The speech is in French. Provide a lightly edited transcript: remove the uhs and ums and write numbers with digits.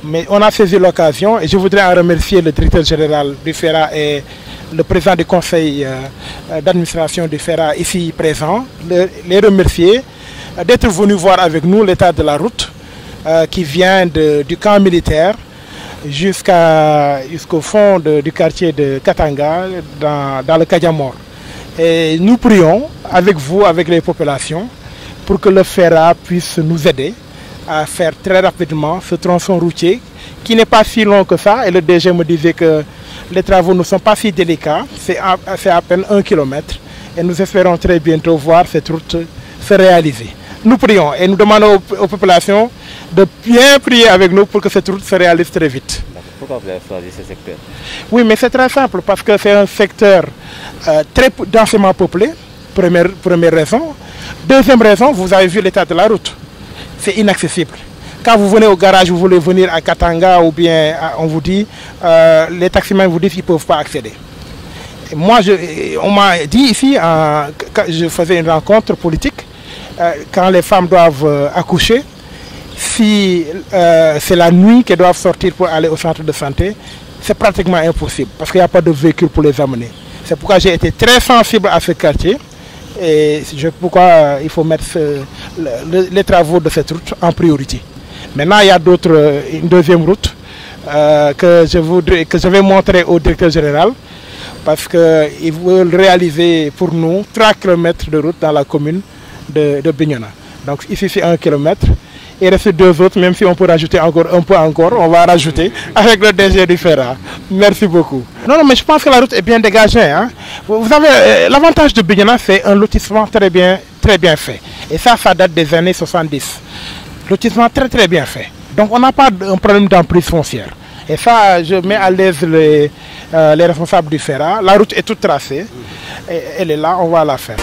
Mais on a saisi l'occasion et je voudrais en remercier le directeur général du FERA et le président du conseil d'administration du FERA ici présent, les remercier d'être venus voir avec nous l'état de la route qui vient du camp militaire jusqu'au fond du quartier de Katanga dans le Kadiamor. Et nous prions avec vous, avec les populations, pour que le FERA puisse nous aider à faire très rapidement ce tronçon routier qui n'est pas si long que ça. Et le DG me disait que les travaux ne sont pas si délicats, c'est à peine 1 km. Et nous espérons très bientôt voir cette route se réaliser. Nous prions et nous demandons aux populations de bien prier avec nous pour que cette route se réalise très vite. Pourquoi vous avez choisi ce secteur? Oui, mais c'est très simple parce que c'est un secteur très densément peuplé, première raison. Deuxième raison, vous avez vu l'état de la route. C'est inaccessible. Quand vous venez au garage, vous voulez venir à Katanga ou bien on vous dit, les taximens vous disent qu'ils ne peuvent pas accéder. Et moi, on m'a dit ici, quand je faisais une rencontre politique, quand les femmes doivent accoucher, si c'est la nuit qu'elles doivent sortir pour aller au centre de santé, c'est pratiquement impossible parce qu'il n'y a pas de véhicule pour les amener. C'est pourquoi j'ai été très sensible à ce quartier et pourquoi il faut mettre les travaux de cette route en priorité. Maintenant, il y a une deuxième route que je vais montrer au directeur général parce qu'ils veulent réaliser pour nous 3 km de route dans la commune de Bignona. Donc ici c'est 1 km. Il reste 2 autres, même si on peut rajouter encore un peu on va rajouter avec le DG du FERA. Merci beaucoup. Non, mais je pense que la route est bien dégagée. Hein. Vous savez, l'avantage de Bignona, c'est un lotissement très bien fait. Et ça date des années 70. Lotissement très bien fait. Donc on n'a pas un problème d'emprise foncière. Et ça, je mets à l'aise les responsables du FERA. La route est toute tracée. Et elle est là, on va la faire.